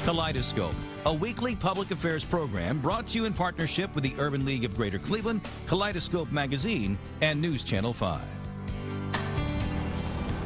Kaleidoscope, a weekly public affairs program brought to you in partnership with the Urban League of Greater Cleveland, Kaleidoscope Magazine, and News Channel 5.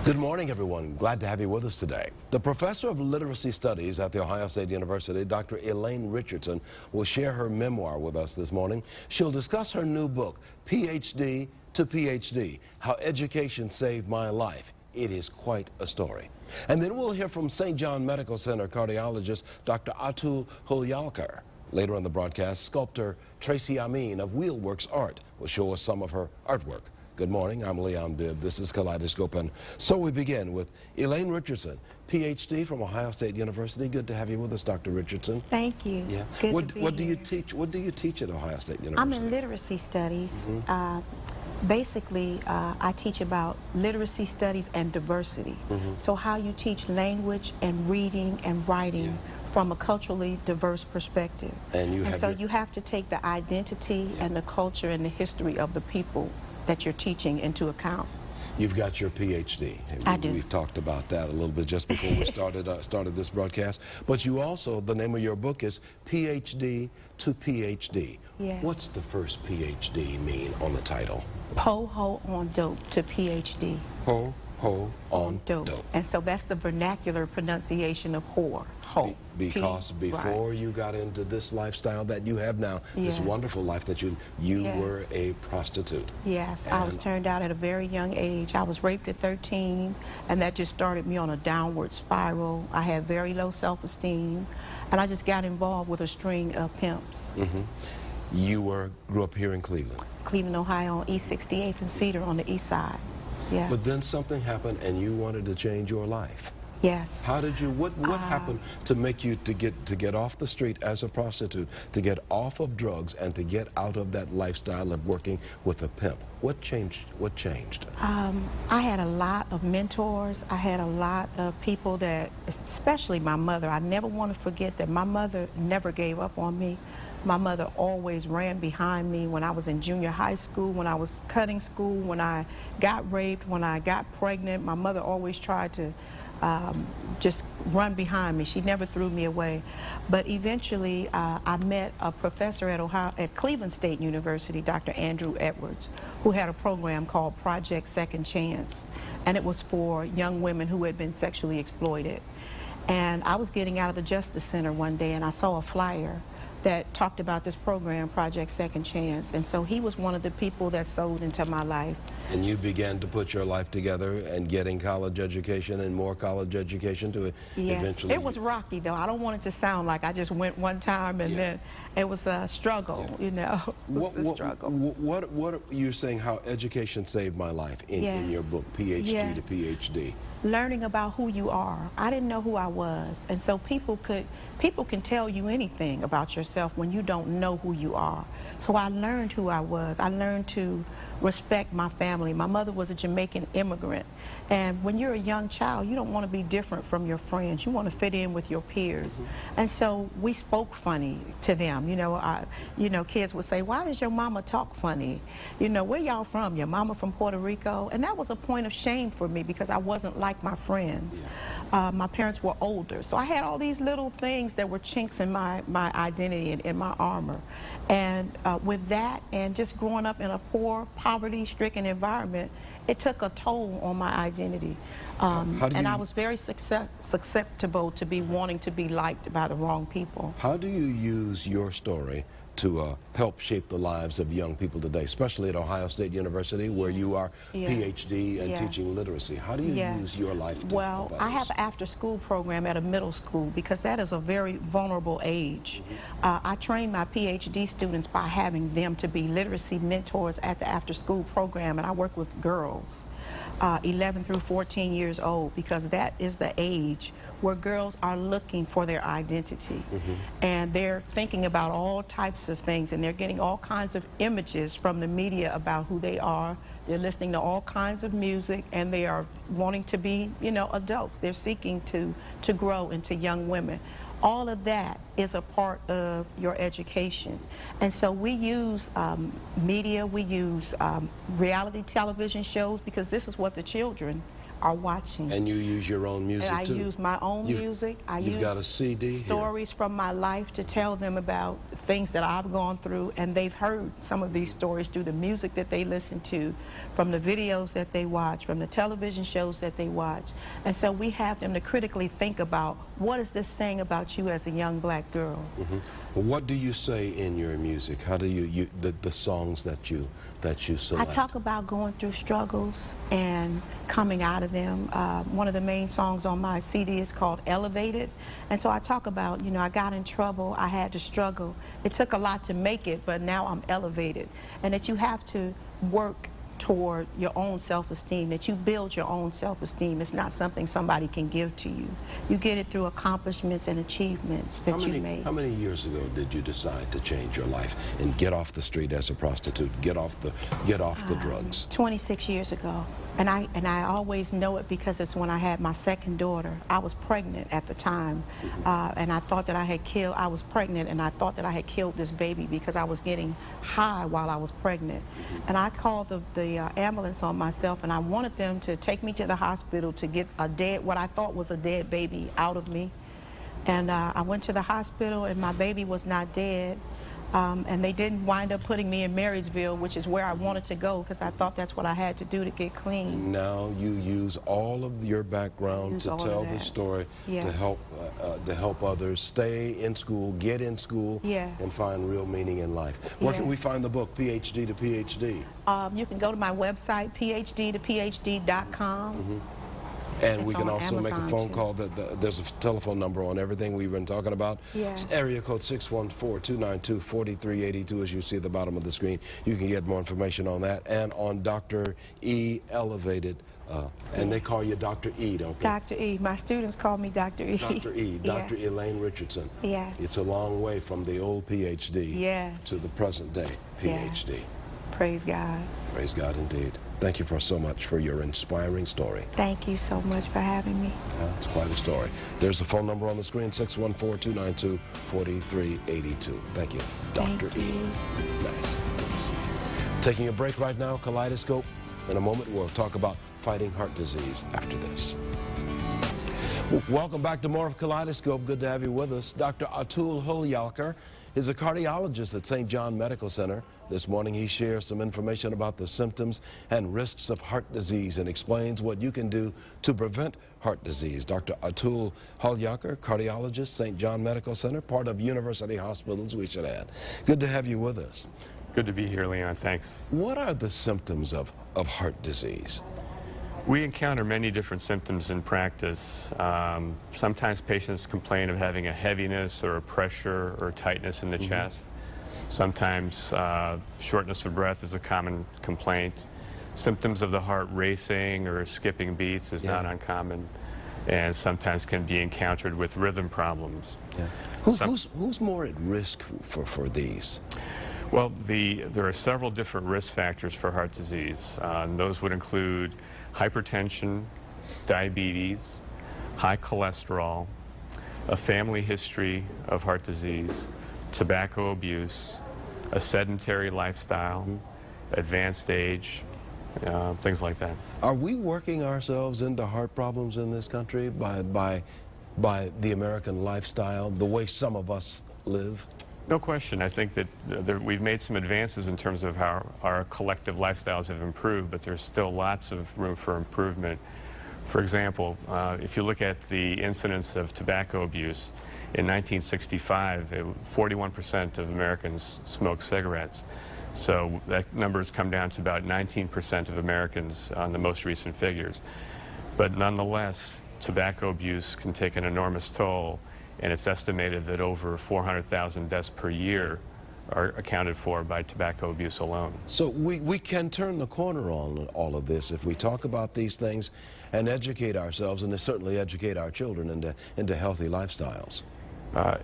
Good morning, everyone. Glad to have you with us today. The professor of literacy studies at The Ohio State University, Dr. Elaine Richardson, will share her memoir with us this morning. She'll discuss her new book, PhD to PhD, How Education Saved My Life. It is quite a story. And then we'll hear from St. John Medical Center cardiologist Dr. Atul Hulyalkar. Later on the broadcast, sculptor Tracy Amin of Wheelworks Art will show us some of her artwork. Good morning, I'm Bibb. This is Kaleidoscope, and so we begin with Elaine Richardson, PhD from Ohio State University. Good to have you with us, Dr. Richardson. Thank you. Yeah. Good to be what do you here. teach? What do you teach at Ohio State University? I'm in literacy studies. Basically, I teach about literacy studies and diversity. So how you teach language and reading and writing from a culturally diverse perspective. And so you have to take the identity and the culture and the history of the people that you're teaching into account. You've got your PhD. I do. We've talked about that a little bit just before we started this broadcast. But you also, the name of your book is PhD to PhD. Yes. What's the first PhD mean on the title? Po-ho on dope to PhD. Po-ho on dope. And so that's the vernacular pronunciation of whore. Ho. Because before you got into this lifestyle that you have now, this wonderful life that you were a prostitute. Yes, I was turned out at a very young age. I was raped at 13, and that just started me on a downward spiral. I had very low self-esteem, and I just got involved with a string of pimps. You grew up here in Cleveland? Cleveland, Ohio, on East 68th and Cedar on the east side. Yes. But then something happened and you wanted to change your life. Yes. How did you, what happened to make you to get off the street as a prostitute, to get off of drugs and to get out of that lifestyle of working with a pimp? What changed? What changed? I had a lot of mentors. I had a lot of people that, especially my mother, I never want to forget that my mother never gave up on me. My mother always ran behind me when I was in junior high school, when I was cutting school, when I got raped, when I got pregnant. My mother always tried to just run behind me. She never threw me away. But eventually, I met a professor at Cleveland State University, Dr. Andrew Edwards, who had a program called Project Second Chance, and it was for young women who had been sexually exploited. And I was getting out of the Justice Center one day, and I saw a flyer that talked about this program, Project Second Chance. And so he was one of the people that sold into my life. And you began to put your life together and getting college education and more college education to eventually... It was rocky, though. I don't want it to sound like I just went one time and then it was a struggle, you know. It was a struggle. What you're saying, how education saved my life in your book, PhD to PhD. Learning about who you are. I didn't know who I was, and so people can tell you anything about yourself when you don't know who you are. So I learned who I was. I learned to respect my family. My mother was a Jamaican immigrant, and when you're a young child, you don't want to be different from your friends. You want to fit in with your peers. And so we spoke funny to them. You know, kids would say, "Why does your mama talk funny? You know, where y'all from? Your mama from Puerto Rico?" And that was a point of shame for me because I wasn't like my friends. My parents were older, so I had all these little things that were chinks in my identity and in my armor. And with that, and just growing up in a poor, poverty-stricken environment, it took a toll on my identity. And I was very susceptible to be wanting to be liked by the wrong people. How do you use your story to help shape the lives of young people today, especially at Ohio State University, where you are PhD and teaching literacy? How do you use your life to help others? I have an after-school program at a middle school because that is a very vulnerable age. I train my PhD students by having them to be literacy mentors at the after-school program, and I work with girls, 11 through 14 years old, because that is the age where girls are looking for their identity. And they're thinking about all types of things, and they're getting all kinds of images from the media about who they are. They're listening to all kinds of music, and they are wanting to be, you know, adults. They're seeking to grow into young women. All of that is a part of your education. And so we use media, we use reality television shows, because this is what the children are watching. And you use your own music And I too? use my own music. You've got a CD stories from my life to tell them about things that I've gone through, and they've heard some of these stories through the music that they listen to, from the videos that they watch, from the television shows that they watch. And so we have them to critically think about, what is this saying about you as a young black girl? Well, what do you say in your music? How do you the songs that you select? I talk about going through struggles and coming out of them. One of the main songs on my CD is called Elevated. And so I talk about, you know, I got in trouble, I had to struggle. It took a lot to make it, but now I'm elevated. And that you have to work toward your own self-esteem, that you build your own self-esteem. It's not something somebody can give to you. You get it through accomplishments and achievements that you made. How many years ago did you decide to change your life and get off the street as a prostitute, get off the drugs? 26 years ago. And I always know it because it's when I had my second daughter. I was pregnant at the time, and I thought that I was pregnant, and I thought that I had killed this baby because I was getting high while I was pregnant. And I called the ambulance on myself, and I wanted them to take me to the hospital to get what I thought was a dead baby out of me. And I went to the hospital, and my baby was not dead. And they didn't wind up putting me in Marysville, which is where I wanted to go, because I thought that's what I had to do to get clean. Now you use all of your background to tell the story, yes, to help others stay in school, get in school, yes, and find real meaning in life. Where can we find the book, PhD to PhD? You can go to my website, PhD2PhD.com. And we can also make a phone call. There's a telephone number on everything we've been talking about. Yes. It's area code 614-292-4382, as you see at the bottom of the screen. You can get more information on that and on Dr. E Elevated. And they call you Dr. E, don't they? Dr. E. My students call me Dr. E. Dr. E, Dr. Yes. Elaine Richardson. Yes. It's a long way from the old PhD, yes, to the present day PhD. Yes. Praise God. Praise God indeed. Thank you so much for your inspiring story. Thank you so much for having me. It's quite a story. There's the phone number on the screen, 614-292-4382. Thank you, Dr. Thank E. you. Nice. Good to see you. Taking a break right now, Kaleidoscope. In a moment, we'll talk about fighting heart disease after this. Welcome back to more of Kaleidoscope. Good to have you with us. Dr. Atul Hulyalkar is a cardiologist at St. John Medical Center. This morning he shares some information about the symptoms and risks of heart disease and explains what you can do to prevent heart disease. Dr. Atul Hulyalkar, cardiologist, St. John Medical Center, part of University Hospitals, we should add. Good to have you with us. Good to be here, Leon. Thanks. What are the symptoms of heart disease? We encounter many different symptoms in practice. Sometimes patients complain of having a heaviness or a pressure or tightness in the chest. Sometimes shortness of breath is a common complaint. Symptoms of the heart racing or skipping beats is not uncommon, and sometimes can be encountered with rhythm problems. Who's more at risk for these? Well, there are several different risk factors for heart disease. And those would include hypertension, diabetes, high cholesterol, a family history of heart disease, tobacco abuse, a sedentary lifestyle, advanced age, things like that. Are we working ourselves into heart problems in this country by the American lifestyle, the way some of us live? No question. I think that we've made some advances in terms of how our collective lifestyles have improved, but there's still lots of room for improvement. For example, if you look at the incidence of tobacco abuse, in 1965, 41% of Americans smoked cigarettes. So that number has come down to about 19% of Americans on the most recent figures. But nonetheless, tobacco abuse can take an enormous toll, and it's estimated that over 400,000 deaths per year are accounted for by tobacco abuse alone. So we can turn the corner on all of this if we talk about these things and educate ourselves, and certainly educate our children into healthy lifestyles.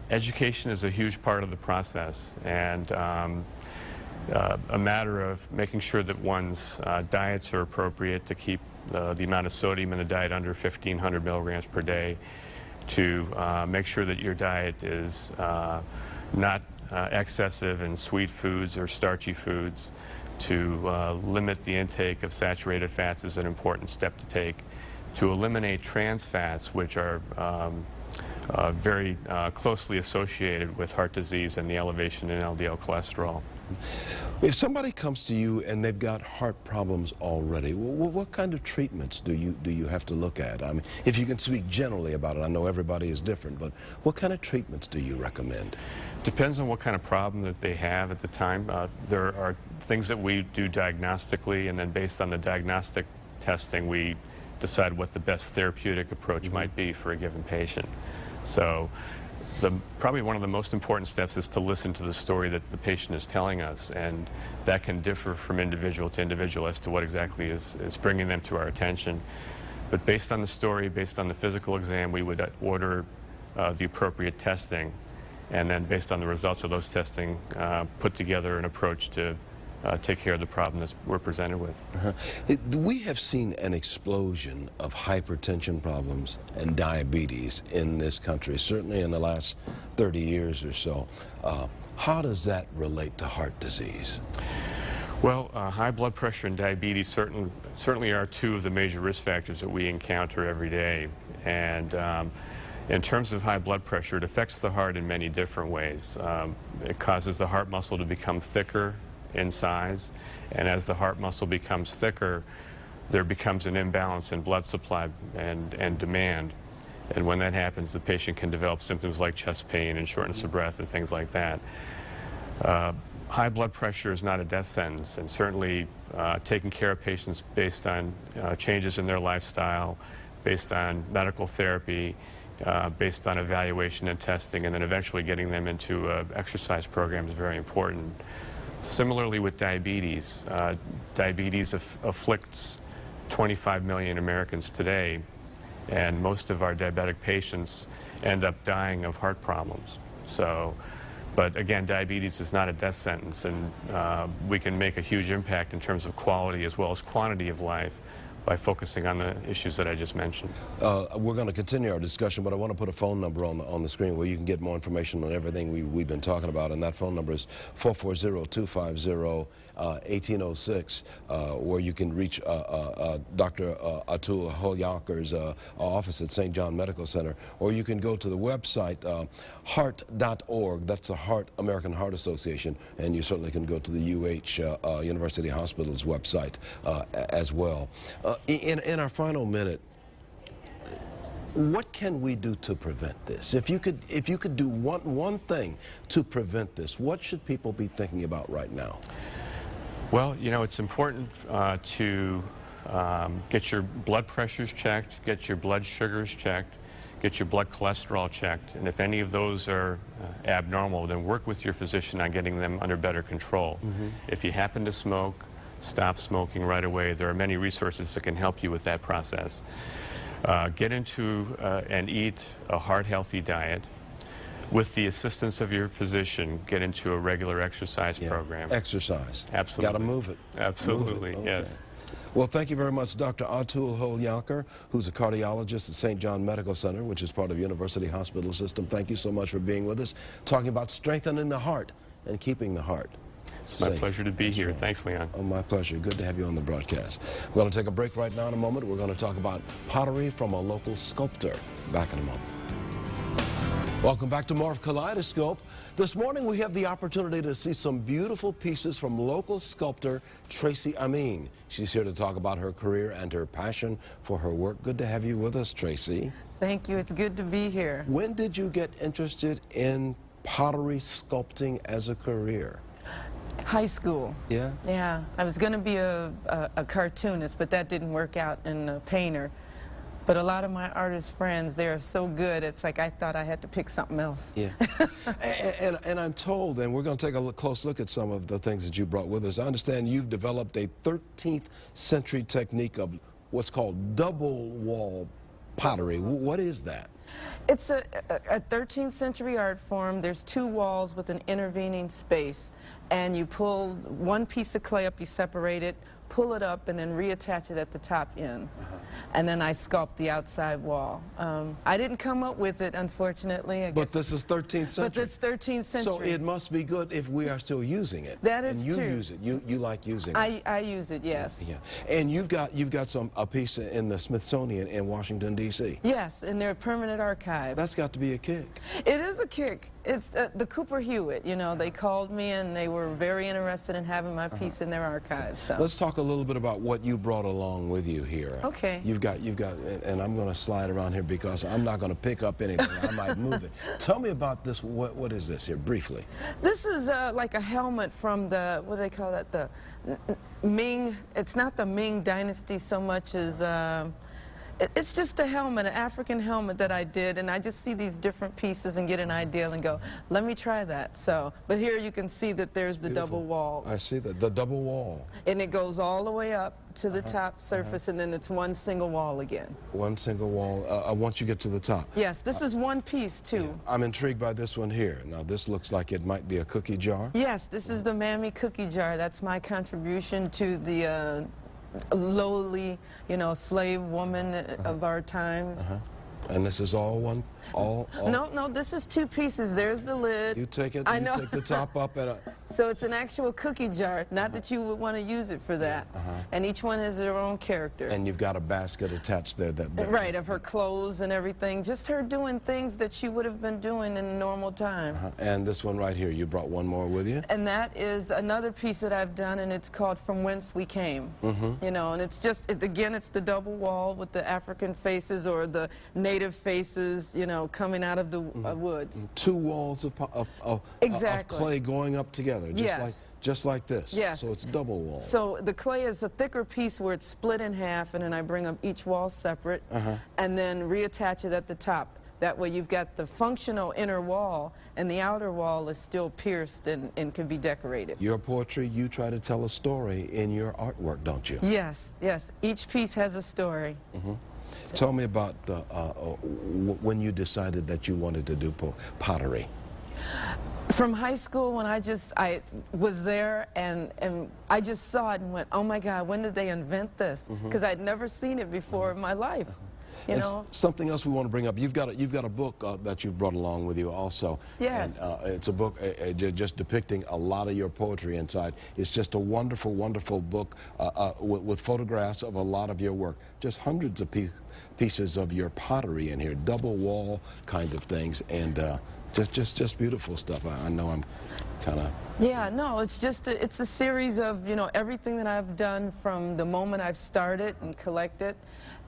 Education is a huge part of the process, and a matter of making sure that one's diets are appropriate to keep the amount of sodium in the diet under 1,500 milligrams per day, to make sure that your diet is not excessive in sweet foods or starchy foods, to limit the intake of saturated fats is an important step to take, to eliminate trans fats, which are very closely associated with heart disease and the elevation in LDL cholesterol. If somebody comes to you and they've got heart problems already, what kind of treatments do you have to look at? I mean, if you can speak generally about it, I know everybody is different, but what kind of treatments do you recommend? Depends on what kind of problem that they have at the time. There are things that we do diagnostically, and then based on the diagnostic testing, we decide what the best therapeutic approach might be for a given patient. So probably one of the most important steps is to listen to the story that the patient is telling us, and that can differ from individual to individual as to what exactly is bringing them to our attention. But based on the story, based on the physical exam, we would order the appropriate testing, and then based on the results of those testing, put together an approach to take care of the problem that we're presented with. We have seen an explosion of hypertension problems and diabetes in this country, certainly in the last 30 years or so. How does that relate to heart disease? Well, high blood pressure and diabetes certainly are two of the major risk factors that we encounter every day. And in terms of high blood pressure, it affects the heart in many different ways. It causes the heart muscle to become thicker in size, and as the heart muscle becomes thicker, there becomes an imbalance in blood supply and demand. And when that happens, the patient can develop symptoms like chest pain and shortness of breath and things like that. High blood pressure is not a death sentence, and certainly taking care of patients based on changes in their lifestyle, based on medical therapy, based on evaluation and testing, and then eventually getting them into an exercise program is very important. Similarly with diabetes, diabetes afflicts 25 million Americans today, and most of our diabetic patients end up dying of heart problems. But again, diabetes is not a death sentence, and we can make a huge impact in terms of quality as well as quantity of life by focusing on the issues that I just mentioned. We're going to continue our discussion, but I want to put a phone number on the screen where you can get more information on everything we've been talking about, and that phone number is 440-250-1806, where you can reach Dr. Atul Holyakar's office at St. John Medical Center, or you can go to the website heart.org. That's the American Heart Association, and you certainly can go to the University Hospital's website as well. In our final minute, what can we do to prevent this? If you could do one thing to prevent this, what should people be thinking about right now? Well, you know, it's important to get your blood pressures checked, get your blood sugars checked, get your blood cholesterol checked, and if any of those are abnormal, then work with your physician on getting them under better control. If you happen to smoke, stop smoking right away. There are many resources that can help you with that process. Get into and eat a heart-healthy diet. With the assistance of your physician, get into a regular exercise program. Exercise. Absolutely. Got to move it. Absolutely, Move it. yes. Well, thank you very much, Dr. Atul Holyakar, who's a cardiologist at St. John Medical Center, which is part of University Hospital System. Thank you so much for being with us, talking about strengthening the heart and keeping the heart It's my pleasure to be here. Thanks, Leon. Oh, my pleasure. Good to have you on the broadcast. We're going to take a break right now in a moment. We're going to talk about pottery from a local sculptor. Back in a moment. Welcome back to more of Kaleidoscope. This morning we have the opportunity to see some beautiful pieces from local sculptor Tracy Amin. She's here to talk about her career and her passion for her work. Good to have you with us, Tracy. Thank you. It's good to be here. When did you get interested in pottery sculpting as a career? High school. Yeah? Yeah. I was going to be a cartoonist, but that didn't work out, and a painter. But a lot of my artist friends, they're so good, it's like I thought I had to pick something else. Yeah. and I'm told, and we're going to take a close look at some of the things that you brought with us. I understand you've developed a 13th century technique of what's called double wall pottery. What is that? It's a 13th century art form. There's two walls with an intervening space, and you pull one piece of clay up, you separate it, pull it up, and then reattach it at the top end. And then I sculpt the outside wall. I didn't come up with it, unfortunately. I But guess. this is 13th century. But it's 13th century. So it must be good if we are still using it. That is and you true. use it. You like using it. I use it, yes. Yeah. And you've got a piece in the Smithsonian in Washington, D.C. Yes, in their permanent archive. That's got to be a kick. It is a kick. It's the Cooper Hewitt, you know, they called me and they were very interested in having my piece in their archive. So. Let's talk a little bit about what you brought along with you here. Okay. You've got, and I'm going to slide around here because I'm not going to pick up anything. I might move it. Tell me about this. What is this here, briefly? This is like a helmet from the, what do they call that, the Ming, it's not the Ming dynasty so much as, it's just a helmet, an African helmet that I did, and I just see these different pieces and get an idea and go, let me try that. So, but here you can see that there's the double wall. I see that, the double wall. And it goes all the way up to the top surface, and then it's one single wall again. One single wall, once you get to the top. Yes, this is one piece, too. Yeah. I'm intrigued by this one here. Now, this looks like it might be a cookie jar. Yes, this is the Mammy cookie jar. That's my contribution to the lowly, you know, slave woman of our times. And this is all one, all? No, this is two pieces. There's the lid. You take it, I know. you take the top up and So it's an actual cookie jar, not that you would want to use it for that. And each one has their own character. and you've got a basket attached there. Right, of her clothes and everything. Just her doing things that she would have been doing in a normal time. And this one right here, you brought one more with you? And that is another piece that I've done, and it's called From Whence We Came. You know, and it's just, again, it's the double wall with the African faces or the native faces, you know, coming out of the woods. Two walls of Exactly. clay going up together, just like this. Yes. So it's double wall. So the clay is a thicker piece where it's split in half, and then I bring up each wall separate, and then reattach it at the top. That way you've got the functional inner wall, and the outer wall is still pierced and can be decorated. Your poetry, you try to tell a story in your artwork, don't you? Yes, yes. Each piece has a story. Tell me about when you decided that you wanted to do pottery. From high school, when I was there and I just saw it and went, oh my God, when did they invent this? Because I'd never seen it before in my life. You know? Something else we want to bring up. You've got a book that you brought along with you also. Yes. And, it's a book just depicting a lot of your poetry inside. It's just a wonderful, wonderful book with photographs of a lot of your work. Just hundreds of pieces of your pottery in here, double wall kind of things, and just beautiful stuff. I know I'm kind of. Yeah, no, it's just it's a series of, you know, everything that I've done from the moment I've started and collected.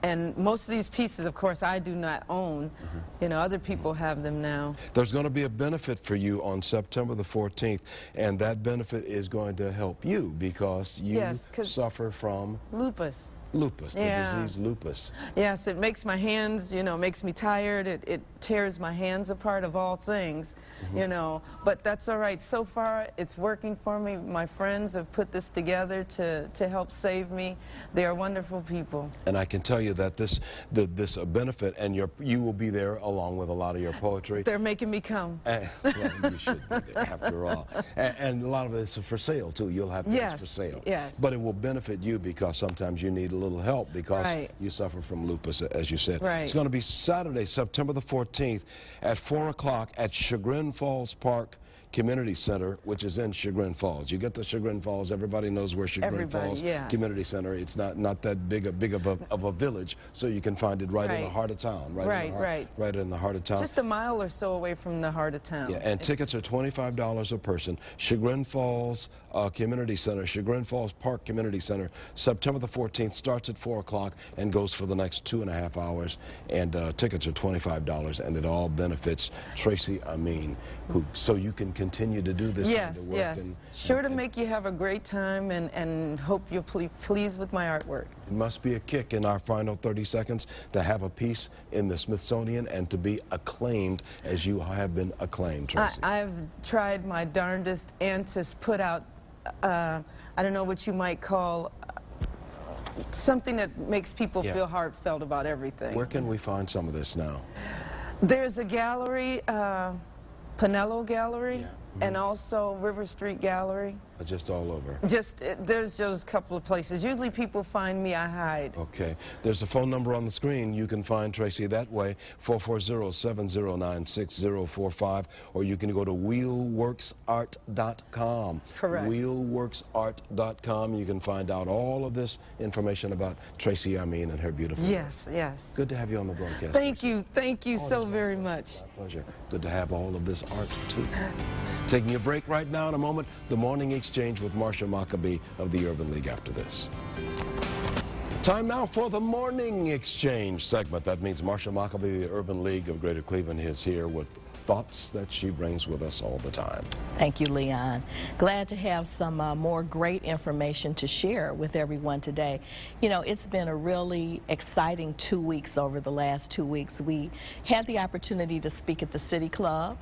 And most of these pieces, of course, I do not own. You know, other people have them now. There's going to be a benefit for you on September the 14th, and that benefit is going to help you because you suffer from lupus. Lupus, the disease lupus. Yes, it makes my hands, you know, makes me tired. It tears my hands apart of all things, you know. But that's all right. So far, it's working for me. My friends have put this together to help save me. They are wonderful people. And I can tell you that this benefit, and you will be there along with a lot of your poetry. They're making me come. Well, you should be there after all. And a lot of it's for sale, too. You'll have things for sale. Yes. But it will benefit you because sometimes you need a little help because you suffer from lupus, as you said. Right. It's going to be Saturday, September the 14th at 4 o'clock at Chagrin Falls Park Community Center, which is in Chagrin Falls. You get to Chagrin Falls, everybody knows where Chagrin Falls Community Center. It's not that big of a village, so you can find it right in the heart of town. Right in the heart of town. Just a mile or so away from the heart of town. Yeah, and tickets are $25 a person. Chagrin Falls Community Center, Chagrin Falls Park Community Center, September the 14th, starts at 4 o'clock and goes for the next 2.5 hours. And tickets are $25, and it all benefits Tracy Amin, so you can continue to do this kind of work. Yes, sure to make you have a great time and hope you're pleased with my artwork. It must be a kick in our final 30 seconds to have a piece in the Smithsonian and to be acclaimed as you have been acclaimed, Tracy. I've tried my darndest and to put out, I don't know what you might call, something that makes people feel heartfelt about everything. Where can we find some of this now? There's a gallery, Pinello Gallery, and also River Street Gallery. Just all over? There's just a couple of places. Usually people find me, I hide. Okay. There's a phone number on the screen. You can find Tracy that way, 440-709-6045, or you can go to wheelworksart.com. Correct. Wheelworksart.com. You can find out all of this information about Tracy Amin and her beautiful work. Yes. Good to have you on the broadcast. Thank you so very much. My pleasure. Good to have all of this art, too. Taking a break right now. In a moment, the Morning Exchange with Marsha Maccabee of the Urban League after this. Time now for the Morning Exchange segment. That means Marsha Maccabee, the Urban League of Greater Cleveland, is here with thoughts that she brings with us all the time. Thank you, Leon. Glad to have some more great information to share with everyone today. You know, it's been a really exciting 2 weeks over the last 2 weeks. We had the opportunity to speak at the City Club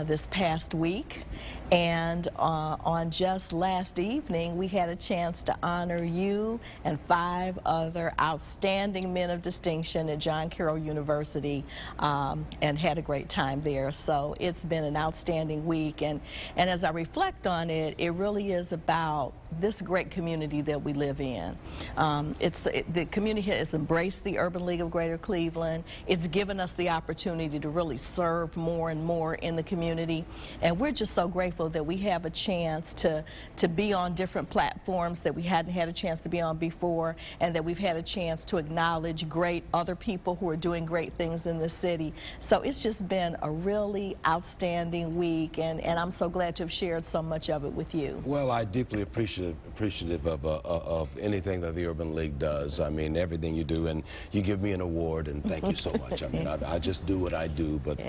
this past week, and on just last evening we had a chance to honor you and 5 other outstanding men of distinction at John Carroll University, and had a great time there. So it's been an outstanding week, and as I reflect on it, it really is about this great community that we live in. The community has embraced the Urban League of Greater Cleveland. It's given us the opportunity to really serve more and more in the community, and we're just so grateful that we have a chance to be on different platforms that we hadn't had a chance to be on before, and that we've had a chance to acknowledge great other people who are doing great things in the city. So it's just been a really outstanding week, and I'm so glad to have shared so much of it with you. Well, I deeply appreciative of anything that the Urban League does. I mean, everything you do, and you give me an award, and thank you so much. I mean, I just do what I do, but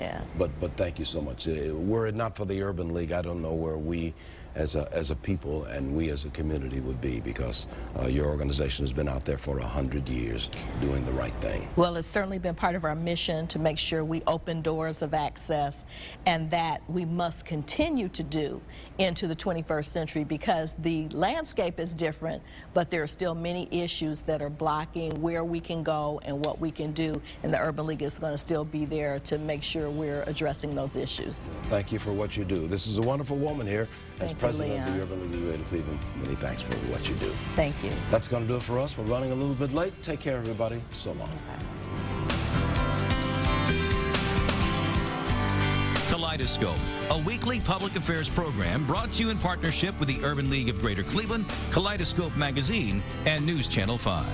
thank you so much. Were it not for the Urban League, I don't know where we as a people and we as a community would be, because your organization has been out there for 100 years doing the right thing. Well, it's certainly been part of our mission to make sure we open doors of access, and that we must continue to do into the 21st century, because the landscape is different, but there are still many issues that are blocking where we can go and what we can do, and the Urban League is going to still be there to make sure we're addressing those issues. Thank you for what you do. This is a wonderful woman here as president of the Urban League of Greater Cleveland. Many thanks for what you do. Thank you. That's going to do it for us. We're running a little bit late. Take care, everybody. So long. Kaleidoscope, a weekly public affairs program brought to you in partnership with the Urban League of Greater Cleveland, Kaleidoscope Magazine, and News Channel 5.